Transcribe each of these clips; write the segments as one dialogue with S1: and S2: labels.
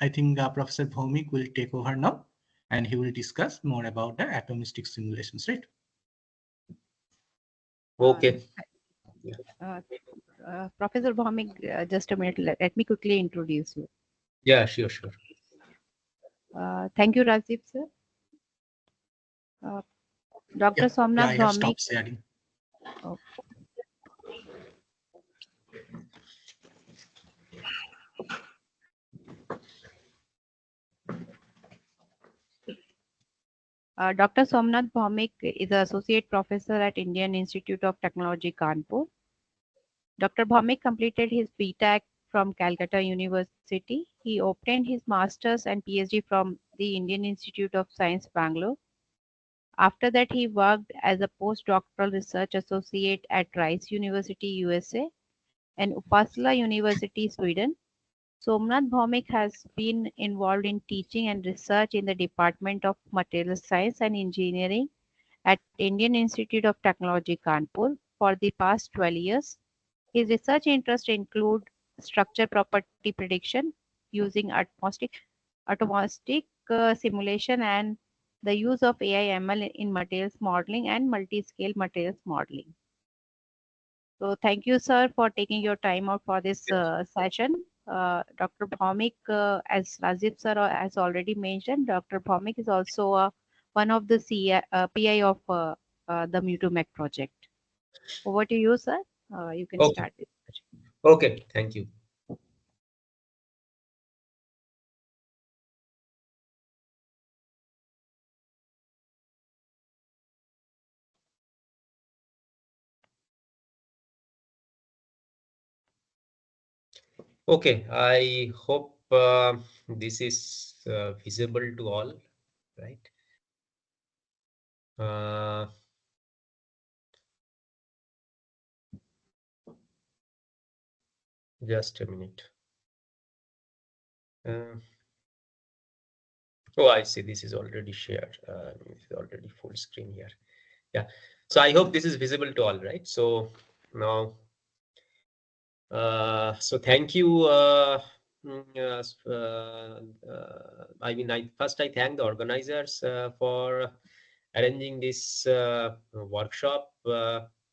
S1: I think Professor Bhowmick will take over now, and he will discuss more about the atomistic simulations, right?
S2: Okay.
S3: Professor Bhowmick, just a minute. Let me quickly introduce you.
S2: Yeah, sure.
S3: Thank you, Rajiv sir. Dr. Somnath
S1: I have
S3: Bhowmick.
S1: stopped sharing.
S3: Oh. Dr. Somnath Bhowmick is an associate professor at Indian Institute of Technology, Kanpur. Dr. Bhowmick completed his BTech from Calcutta University. He obtained his master's and PhD from the Indian Institute of Science, Bangalore. After that, he worked as a postdoctoral research associate at Rice University, USA, and Uppsala University, Sweden. Somnath Bhowmick has been involved in teaching and research in the Department of Material Science and Engineering at Indian Institute of Technology, Kanpur for the past 12 years. His research interests include structure property prediction using atomistic simulation and the use of AI/ML in materials modeling and multi-scale materials modeling. So thank you, sir, for taking your time out for this session. Dr. Bhowmick, as Rajiv sir has already mentioned, Dr. Bhowmick is also one of the PI of the μ2mech project. Over to you, sir. You can
S2: Okay.
S3: start it.
S2: Okay, thank you. Okay, I hope this is visible to all, right? Just a minute. Oh, I see. This is already shared. This is already full screen here. Yeah. So I hope this is visible to all, right? So now, so thank you. I mean, first I thank the organizers for arranging this workshop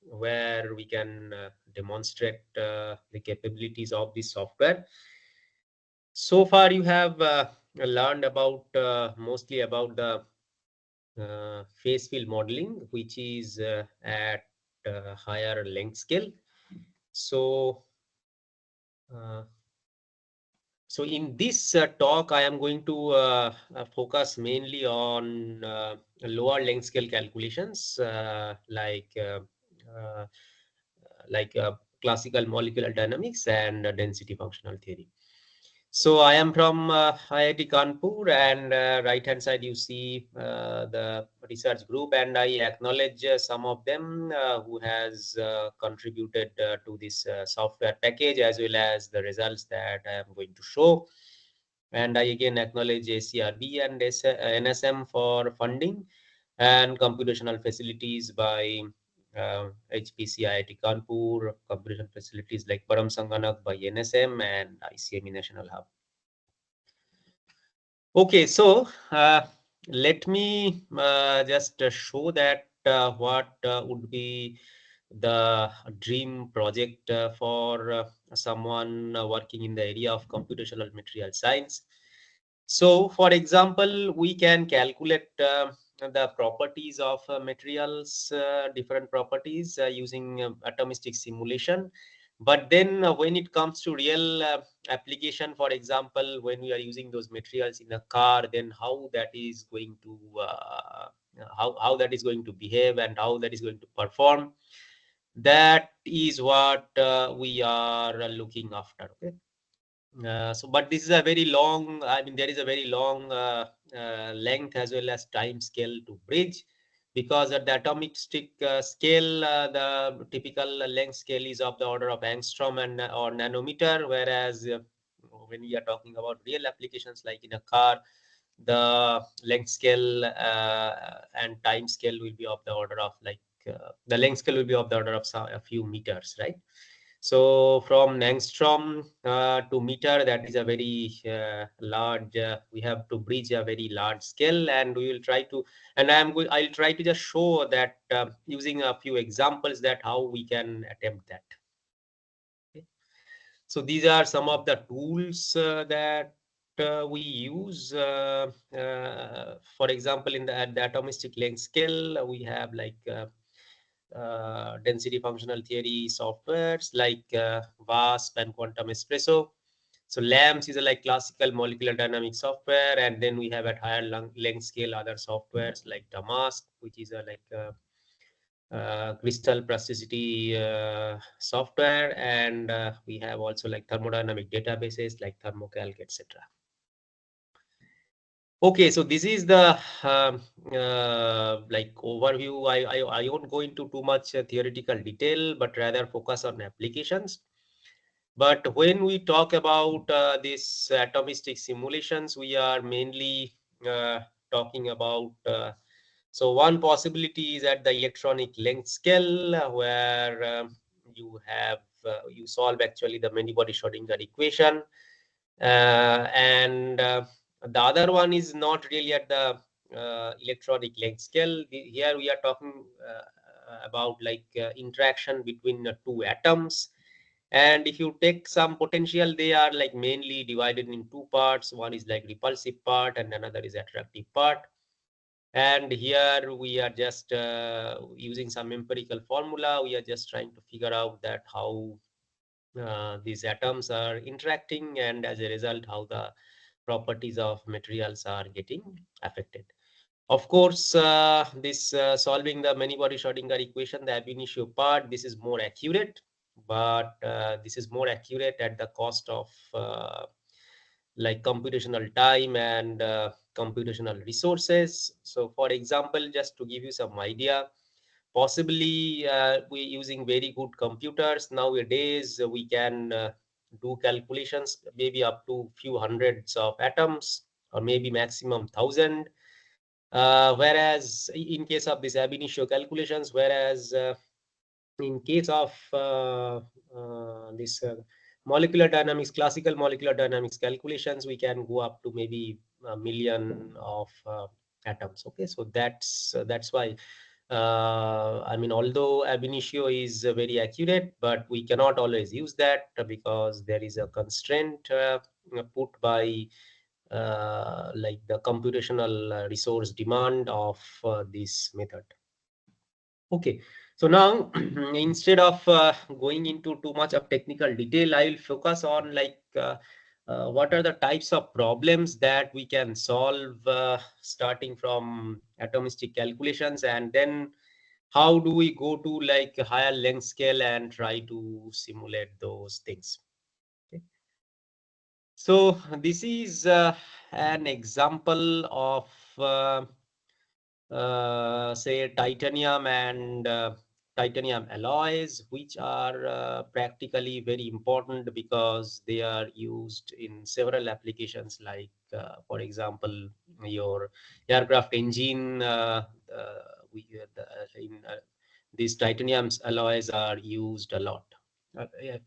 S2: where we can demonstrate the capabilities of this software. So far, you have learned about mostly about the phase field modeling, which is at higher length scale. So, so in this talk, I am going to focus mainly on lower length scale calculations, like classical molecular dynamics and density functional theory. So I am from IIT Kanpur, and right hand side you see the research group, and I acknowledge some of them who has contributed to this software package as well as the results that I am going to show. And I again acknowledge ACRB and NSM for funding and computational facilities by HPC IIT Kanpur, computational facilities like Param Sanganak by NSM and ICME National Hub. Okay, so let me just show that what would be the dream project for someone working in the area of computational material science. So, for example, we can calculate the properties of materials, different properties using atomistic simulation. But then when it comes to real application, for example, when we are using those materials in a car, then how that is going to how that is going to behave and how that is going to perform, that is what we are looking after. Okay. So, but this is a very long, I mean, there is a very long length as well as time scale to bridge, because at the atomic scale, the typical length scale is of the order of angstrom and or nanometer, whereas when we are talking about real applications like in a car, the length scale and time scale will be of the order of like the length scale will be of the order of a few meters, right? So from angstrom to meter, that is a very large, we have to bridge a very large scale, and we will try to, and I'll try to just show that using a few examples that how we can attempt that. Okay. So these are some of the tools that we use. For example, at the atomistic length scale, we have like density functional theory softwares like WASP and Quantum Espresso. So LAMMPS is a like classical molecular dynamics software, and then we have at higher length scale other softwares like Damask, which is a like crystal plasticity software, and we have also like thermodynamic databases like thermocalc, etc. Okay, so this is the like overview. I won't go into too much theoretical detail, but rather focus on applications. But when we talk about these atomistic simulations, we are mainly talking about so one possibility is at the electronic length scale, where you have you solve actually the many-body Schrodinger equation, and the other one is not really at the electronic length scale. Here we are talking about like interaction between two atoms. And if you take some potential, they are like mainly divided in two parts. One is like repulsive part and another is attractive part. And here we are just using some empirical formula. We are just trying to figure out that how these atoms are interacting, and as a result, how the properties of materials are getting affected. Of course, this solving the many-body Schrodinger equation, the ab initio part, this is more accurate, but this is more accurate at the cost of like computational time and computational resources. So for example, just to give you some idea, possibly we using very good computers nowadays, we can do calculations maybe up to few hundreds of atoms or maybe maximum 1,000. Whereas in case of this ab initio calculations, whereas in case of this molecular dynamics, classical molecular dynamics calculations, we can go up to maybe a million of atoms. Okay, so that's why I mean, although ab initio is very accurate, but we cannot always use that because there is a constraint put by like the computational resource demand of this method. Okay, so now instead of going into too much of technical detail, I will focus on like what are the types of problems that we can solve starting from atomistic calculations, and then how do we go to like a higher length scale and try to simulate those things. Okay. So this is an example of say titanium and titanium alloys, which are practically very important because they are used in several applications, like for example your aircraft engine. These titanium alloys are used a lot,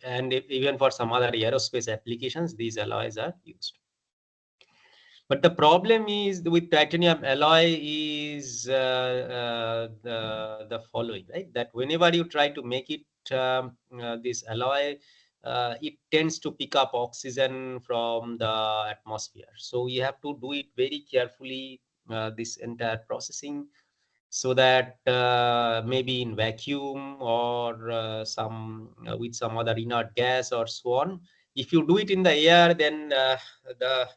S2: and even for some other aerospace applications these alloys are used. But the problem is with titanium alloy is the following, right? That whenever you try to make it this alloy, it tends to pick up oxygen from the atmosphere. So you have to do it very carefully, this entire processing, so that maybe in vacuum or some with some other inert gas or so on. If you do it in the air, then the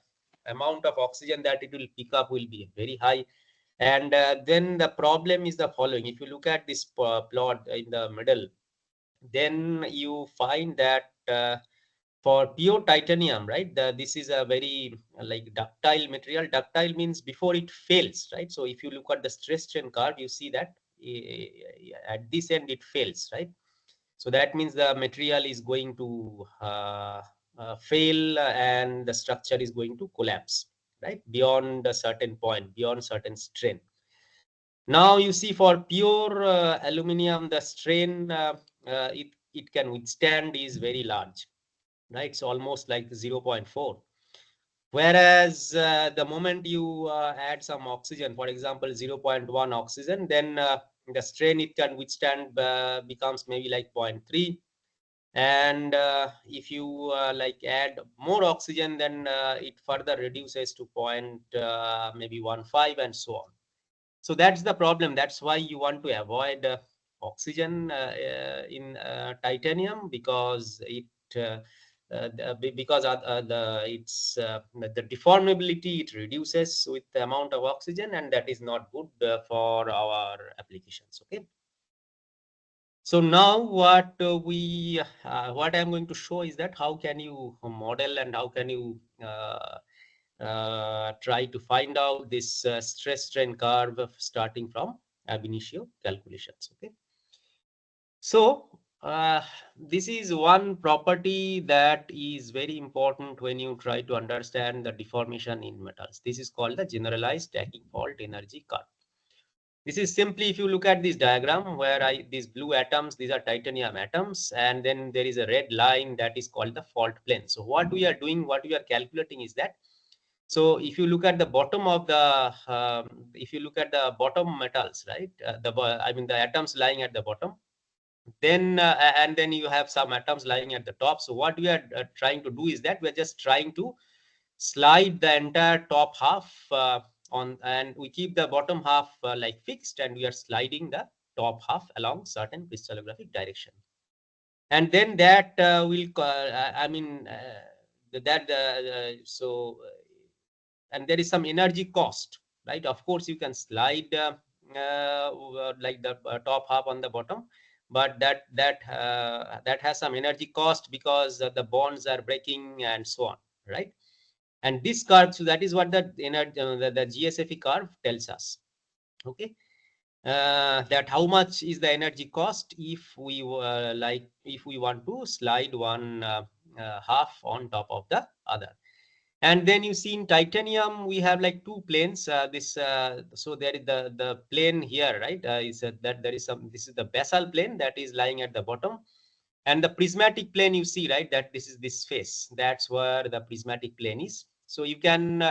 S2: amount of oxygen that it will pick up will be very high. And then the problem is the following. If you look at this plot in the middle, then you find that for pure titanium, right, this is a very like ductile material. Ductile means before it fails, right? So if you look at the stress strain curve, you see that at this end it fails, right? So that means the material is going to fail and the structure is going to collapse, right, beyond a certain point, beyond certain strain. Now you see for pure aluminium, the strain it it can withstand is very large, right? It's almost like 0.4. Whereas the moment you add some oxygen, for example, 0.1 oxygen, then the strain it can withstand becomes maybe like 0.3. And if you like add more oxygen, then it further reduces to maybe 1.5 and so on. So that's the problem. That's why you want to avoid oxygen in titanium, because it the deformability it reduces with the amount of oxygen, and that is not good for our applications. Okay. So now what I'm going to show is that how can you model and how can you try to find out this stress strain curve starting from ab initio calculations. Okay. So this is one property that is very important when you try to understand the deformation in metals. This is called the generalized stacking fault energy curve. This is simply, if you look at this diagram where these blue atoms, these are titanium atoms, and then there is a red line that is called the fault plane. So what we are doing, what we are calculating is that, so if you look at the bottom of the, if you look at the bottom metals, right, the atoms lying at the bottom, then and then you have some atoms lying at the top. So what we are trying to do is that we're just trying to slide the entire top half on, and we keep the bottom half like fixed, and we are sliding the top half along certain crystallographic direction. And then that will and there is some energy cost, right? Of course you can slide like the top half on the bottom, but that has some energy cost because the bonds are breaking and so on, right? And this curve, so that is what the GSFE curve tells us. Okay. That how much is the energy cost if we if we want to slide one half on top of the other. And then you see in titanium we have like two planes. So there is the plane here, right? Is that there is some, this is the basal plane that is lying at the bottom, and the prismatic plane you see, right, that this is this face, that's where the prismatic plane is. So you can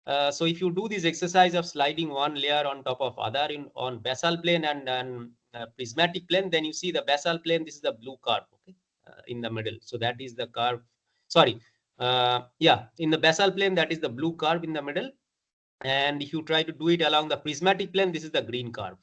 S2: so if you do this exercise of sliding one layer on top of other on basal plane and prismatic plane, then you see the basal plane, this is the blue curve, okay, in the middle. So that is the curve, sorry, in the basal plane, that is the blue curve in the middle. And if you try to do it along the prismatic plane, this is the green curve.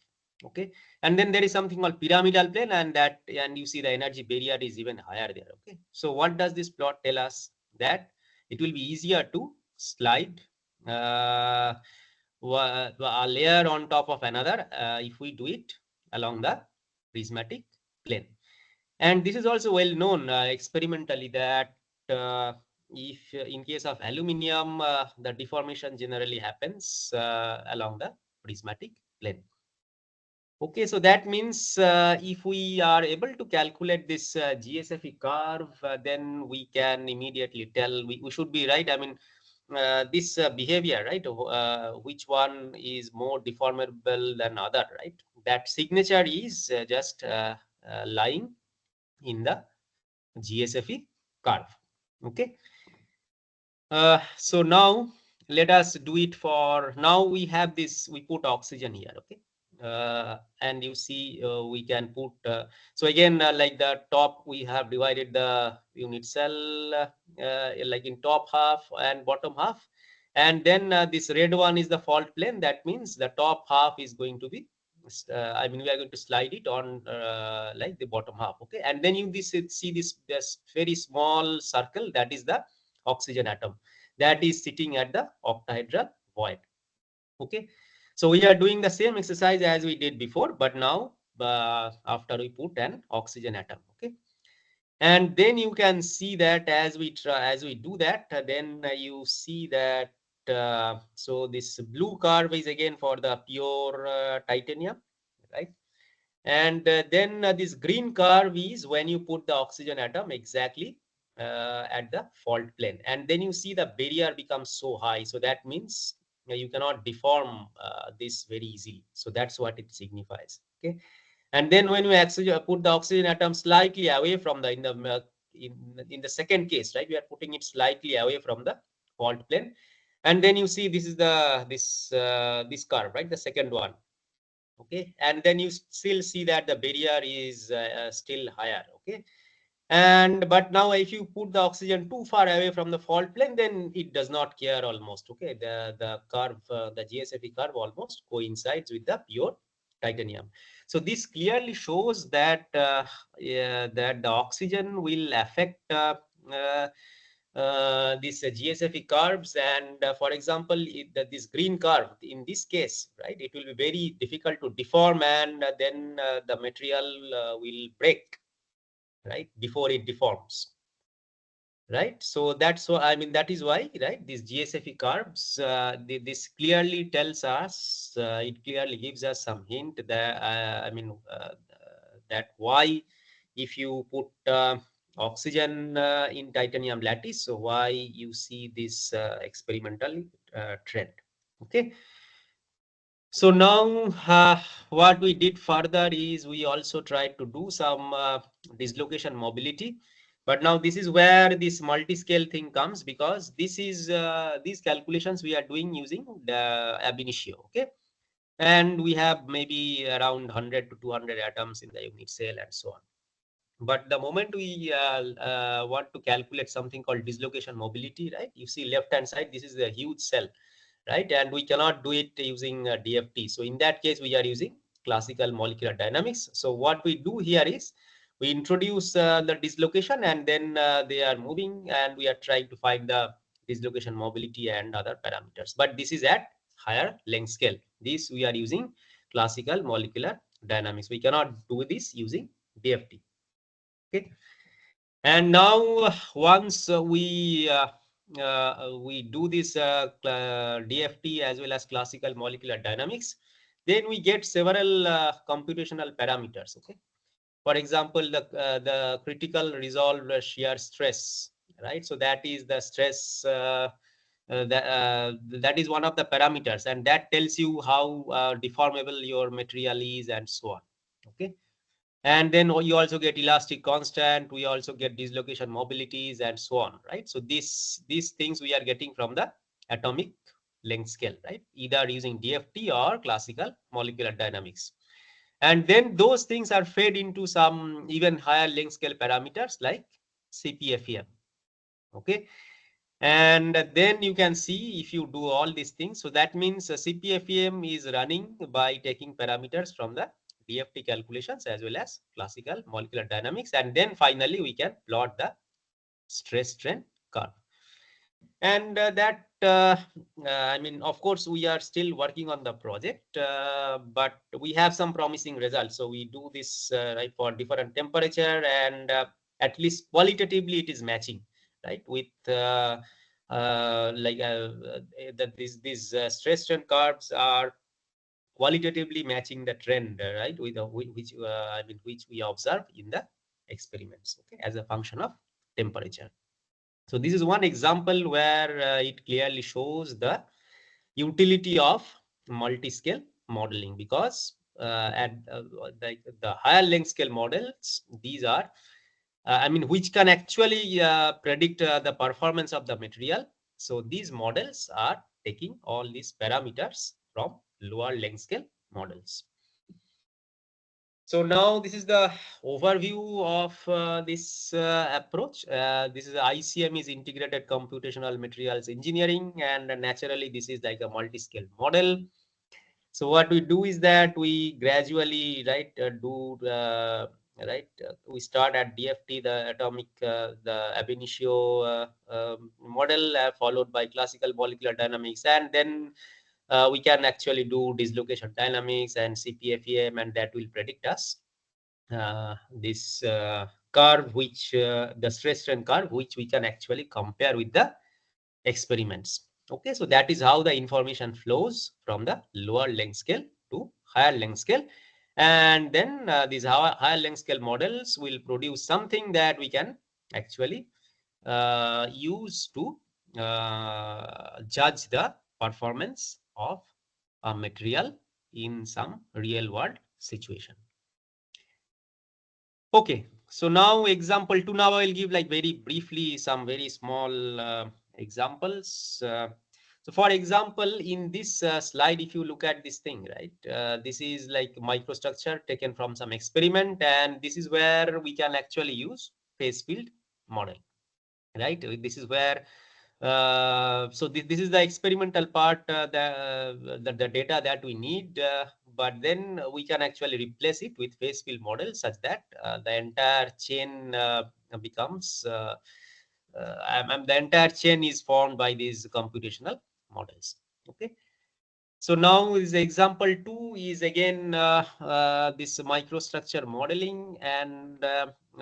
S2: Okay. And then there is something called pyramidal plane, and you see the energy barrier is even higher there. Okay. So what does this plot tell us? That it will be easier to slide a layer on top of another if we do it along the prismatic plane. And this is also well known experimentally that if in case of aluminium, the deformation generally happens along the prismatic plane. Okay, so that means if we are able to calculate this GSFE curve, then we can immediately tell, we should be right. I mean, this behavior, right, which one is more deformable than other, right? That signature is just lying in the GSFE curve. Okay. So now let us do it for, now we have this, we put oxygen here. Okay. And you see we can put, so again, like the top, we have divided the unit cell like in top half and bottom half. And then this red one is the fault plane. That means the top half is going to be, I mean, we are going to slide it on like the bottom half. Okay. And then you see this very small circle, that is the oxygen atom that is sitting at the octahedral void. Okay. So we are doing the same exercise as we did before, but now after we put an oxygen atom. Okay. And then you can see that as we do that, then you see that so this blue curve is again for the pure titanium, right? And then this green curve is when you put the oxygen atom exactly at the fault plane, and then you see the barrier becomes so high. So that means you cannot deform this very easily. So that's what it signifies. Okay. And then when we actually put the oxygen atom slightly away from the in the second case, right, we are putting it slightly away from the fault plane, and then you see this is the this curve, right, the second one. Okay, and then you still see that the barrier is still higher. Okay, and but now if you put the oxygen too far away from the fault plane, then it does not care almost. Okay, the curve, the GSFE curve almost coincides with the pure titanium. So this clearly shows that that the oxygen will affect uh, these GSFE curves, and for example, this green curve in this case, right, it will be very difficult to deform, and then the material will break, right, before it deforms, right. So that's why, I mean, that is why, right, these GSFE curves, this clearly tells us, it clearly gives us some hint that that why, if you put oxygen in titanium lattice, so why you see this experimental trend. Okay. So now what we did further is we also tried to do some dislocation mobility. But now this is where this multi-scale thing comes, because this is these calculations we are doing using the ab initio. Okay. And we have maybe around 100 to 200 atoms in the unit cell and so on. But the moment we want to calculate something called dislocation mobility, right? You see left hand side, this is a huge cell, right? And we cannot do it using DFT. So in that case, we are using classical molecular dynamics. So what we do here is we introduce the dislocation, and then they are moving, and we are trying to find the dislocation mobility and other parameters. But this is at higher length scale. This we are using classical molecular dynamics. We cannot do this using DFT. Okay. And now once we do this DFT as well as classical molecular dynamics, then we get several computational parameters. Okay. For example, the critical resolved shear stress, right? So that is the stress that is one of the parameters, and that tells you how deformable your material is and so on. Okay. And then you also get elastic constant, we also get dislocation mobilities and so on, right? So these things we are getting from the atomic length scale, right, either using DFT or classical molecular dynamics. And then those things are fed into some even higher length scale parameters like CPFEM. Okay. And then you can see if you do all these things, so that means CPFEM is running by taking parameters from the DFT calculations as well as classical molecular dynamics, and then finally we can plot the stress strain curve. And I mean, of course, we are still working on the project, but we have some promising results. So we do this right for different temperature, and at least qualitatively it is matching, right, with that these stress strain curves are qualitatively matching the trend, right, with which I mean, which we observe in the experiments. Okay, as a function of temperature. So this is one example where it clearly shows the utility of multi-scale modeling, because at the higher length scale models, these are I mean, which can actually predict the performance of the material. So these models are taking all these parameters from lower length scale models. So now this is the overview of this approach. This is ICM is integrated computational materials engineering, and naturally this is like a multi-scale model. So what we do is that we gradually we start at DFT, the atomic the ab initio model, followed by classical molecular dynamics, and then we can actually do dislocation dynamics and CPFEM, and that will predict us this curve, which the stress strain curve, which we can actually compare with the experiments. Okay, so that is how the information flows from the lower length scale to higher length scale, and then these higher length scale models will produce something that we can actually use to judge the performance of a material in some real world situation. Okay, so now example 2. Now I will give like very briefly some very small examples. So for example, in this slide, if you look at this thing, right, this is like microstructure taken from some experiment, and this is where we can actually use phase field model, right? This is where so this is the experimental part, the data that we need, but then we can actually replace it with phase field model such that the entire chain becomes the entire chain is formed by these computational models. Okay. So now is example 2 is again this microstructure modeling, and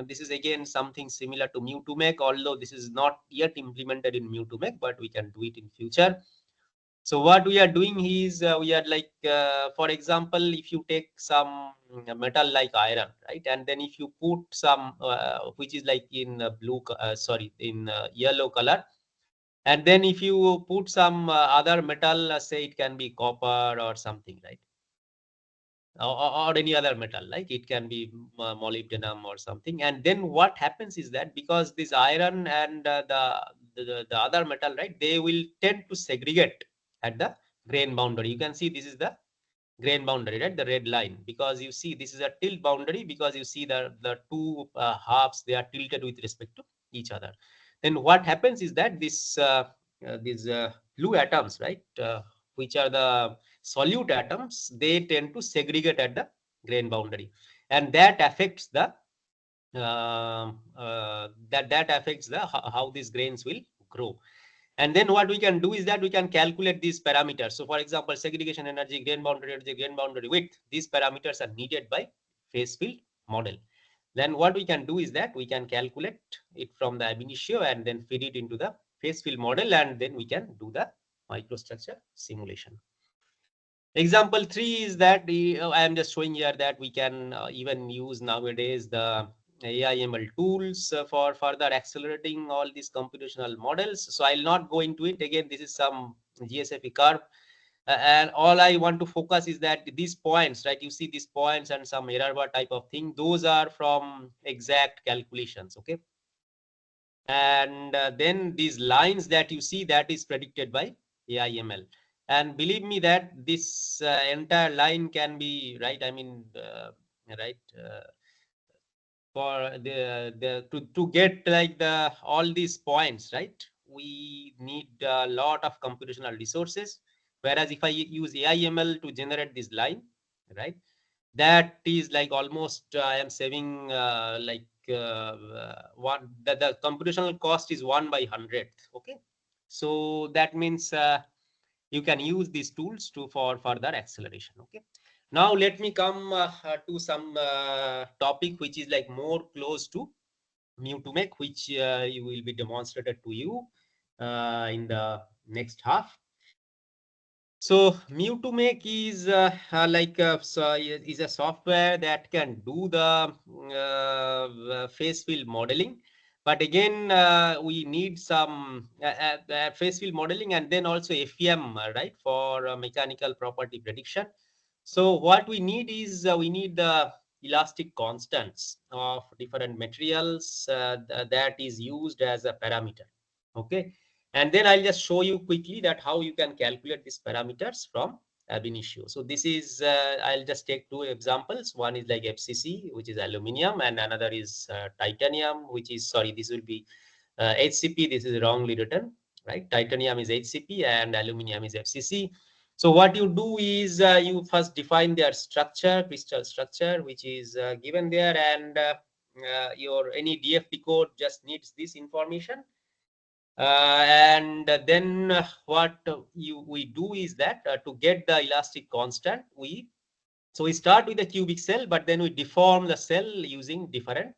S2: this is again something similar to μ2mech, although this is not yet implemented in μ2mech, but we can do it in future. So what we are doing is we are like, for example, if you take some metal like iron, right, and then if you put some which is like in in yellow color, and then if you put some other metal, say it can be copper or something, right? Or any other metal, like it can be molybdenum or something. And then what happens is that because this iron and the other metal, right, they will tend to segregate at the grain boundary. You can see this is the grain boundary, right, the red line, because you see this is a tilt boundary, because you see the two halves, they are tilted with respect to each other. Then what happens is that these blue atoms, right, which are the solute atoms, they tend to segregate at the grain boundary, and that affects the that affects the how these grains will grow. And then what we can do is that we can calculate these parameters. So for example, segregation energy, grain boundary width, these parameters are needed by phase field model. Then what we can do is that we can calculate it from the ab initio and then feed it into the phase field model, and then we can do the microstructure simulation. Example 3 is that I am just showing here that we can even use nowadays the AI/ML tools for further accelerating all these computational models. So I'll not go into it. Again, this is some GSFE curve. And all I want to focus is that these points, right, you see these points and some error bar type of thing, those are from exact calculations. Okay. And then these lines that you see, that is predicted by AI/ML. And believe me that this entire line can be, right, I mean, right, for to get like all these points, right, we need a lot of computational resources. Whereas if I use AI/ML to generate this line, right, that is like almost I am saving like the computational cost is 1/100th. Okay, so that means you can use these tools for further acceleration. Okay, now let me come to some topic which is like more close to μ2mech, which you will be demonstrated to you in the next half. So μ2mech is is a software that can do the phase field modeling, but again we need some phase field modeling and then also FEM, right, for mechanical property prediction. So what we need is we need the elastic constants of different materials that is used as a parameter. Okay. And then I'll just show you quickly that how you can calculate these parameters from ab initio. So this is, I'll just take two examples. One is like FCC, which is aluminum, and another is titanium, which is, sorry, this will be HCP. This is wrongly written, right? Titanium is HCP and aluminum is FCC. So what you do is you first define their structure, crystal structure, which is given there, and your any DFT code just needs this information. And then what we do is that to get the elastic constant, we start with a cubic cell, but then we deform the cell using different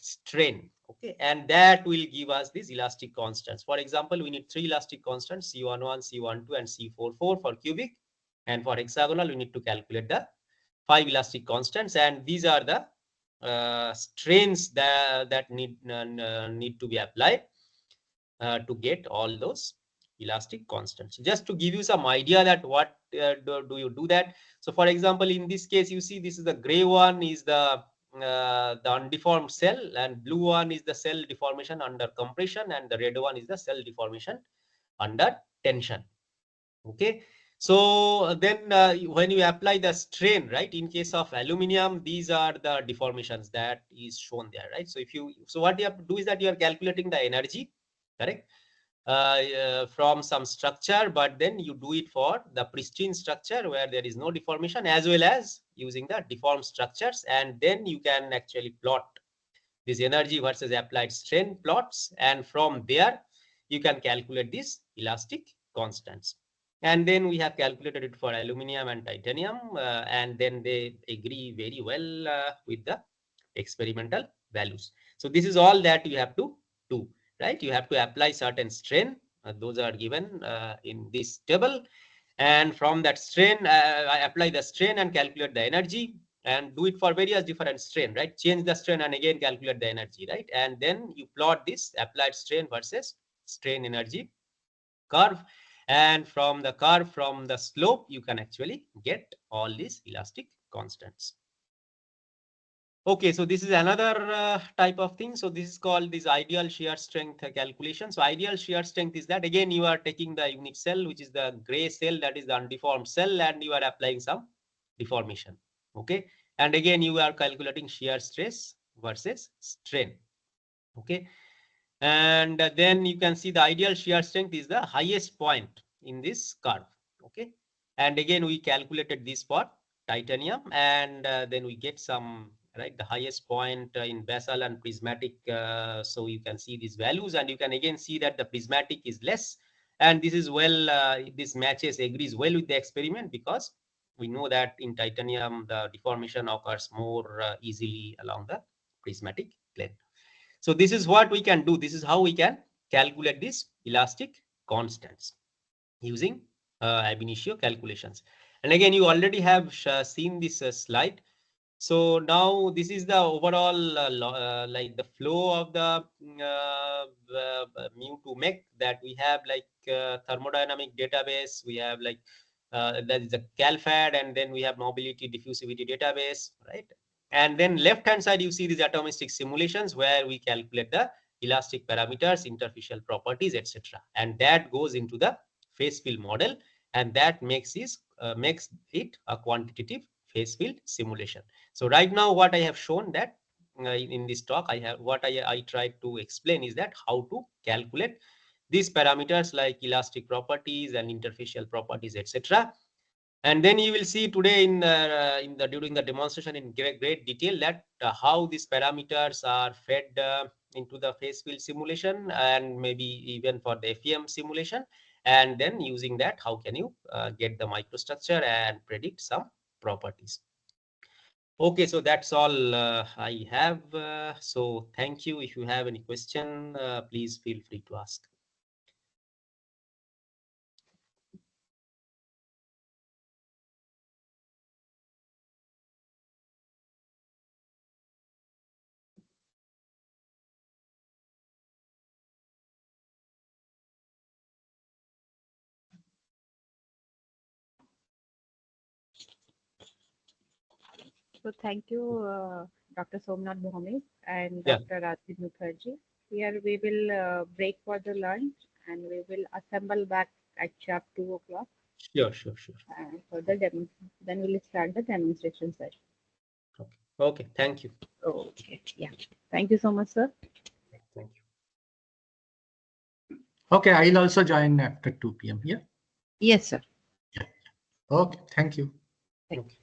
S2: strain. Okay, and that will give us these elastic constants. For example, we need 3 elastic constants, C11, C12, and C44 for cubic, and for hexagonal we need to calculate the 5 elastic constants, and these are the strains that need to be applied to get all those elastic constant. So just to give you some idea that what do you do that. So for example, in this case, you see this is the gray one is the undeformed cell, and blue one is the cell deformation under compression, and the red one is the cell deformation under tension. Okay, so then when you apply the strain, right, in case of aluminum, these are the deformations that is shown there, right? So if you, so what you have to do is that you are calculating the energy, correct, from some structure, but then you do it for the pristine structure where there is no deformation, as well as using the deformed structures, and then you can actually plot this energy versus applied strain plots, and from there you can calculate these elastic constants. And then we have calculated it for aluminum and titanium, and then they agree very well with the experimental values. So this is all that you have to do, right? You have to apply certain strain, those are given in this table, and from that strain I apply the strain and calculate the energy, and do it for various different strain, right? Change the strain and again calculate the energy, right? And then you plot this applied strain versus strain energy curve, and from the curve, from the slope, you can actually get all these elastic constants. Okay, so this is another type of thing. So this is called this ideal shear strength calculation. So ideal shear strength is that, again, you are taking the unit cell, which is the gray cell, that is the undeformed cell, and you are applying some deformation. Okay, and again you are calculating shear stress versus strain. Okay, and then you can see the ideal shear strength is the highest point in this curve. Okay, and again we calculated this for titanium, and then we get some, right, the highest point in basal and prismatic. So you can see these values, and you can again see that the prismatic is less, and this is well, this matches, agrees well with the experiment, because we know that in titanium the deformation occurs more easily along the prismatic plane. So this is what we can do. This is how we can calculate these elastic constants using ab initio calculations. And again, you already have seen this slide. So now this is the overall like the flow of the μ2mech that we have, like thermodynamic database. We have like that is the CalFAD, and then we have mobility diffusivity database, right? And then left hand side you see these atomistic simulations where we calculate the elastic parameters, interfacial properties, etc. And that goes into the phase field model, and that makes it a quantitative phase field simulation. So right now what I have shown that in this talk, I tried to explain is that how to calculate these parameters like elastic properties and interfacial properties, etc. And then you will see today during the demonstration in great detail that how these parameters are fed into the phase field simulation, and maybe even for the FEM simulation. And then using that, how can you get the microstructure and predict some properties? Okay, so that's all I have. So thank you. If you have any question, please feel free to ask.
S3: So thank you, Dr. Somnath Bhowmick and
S2: Yeah.
S3: Dr. Rajiv Mukherjee. Here we will break for the lunch, and we will assemble back at sharp 2 o'clock.
S2: Sure.
S3: And for the then we'll start the demonstration session.
S2: Okay. Thank you.
S3: Okay. Yeah. Thank you so much, sir.
S2: Thank you.
S1: Okay, I'll also join after 2 p.m. Yeah.
S3: Yes, sir.
S1: Okay, thank you.
S3: Thank you.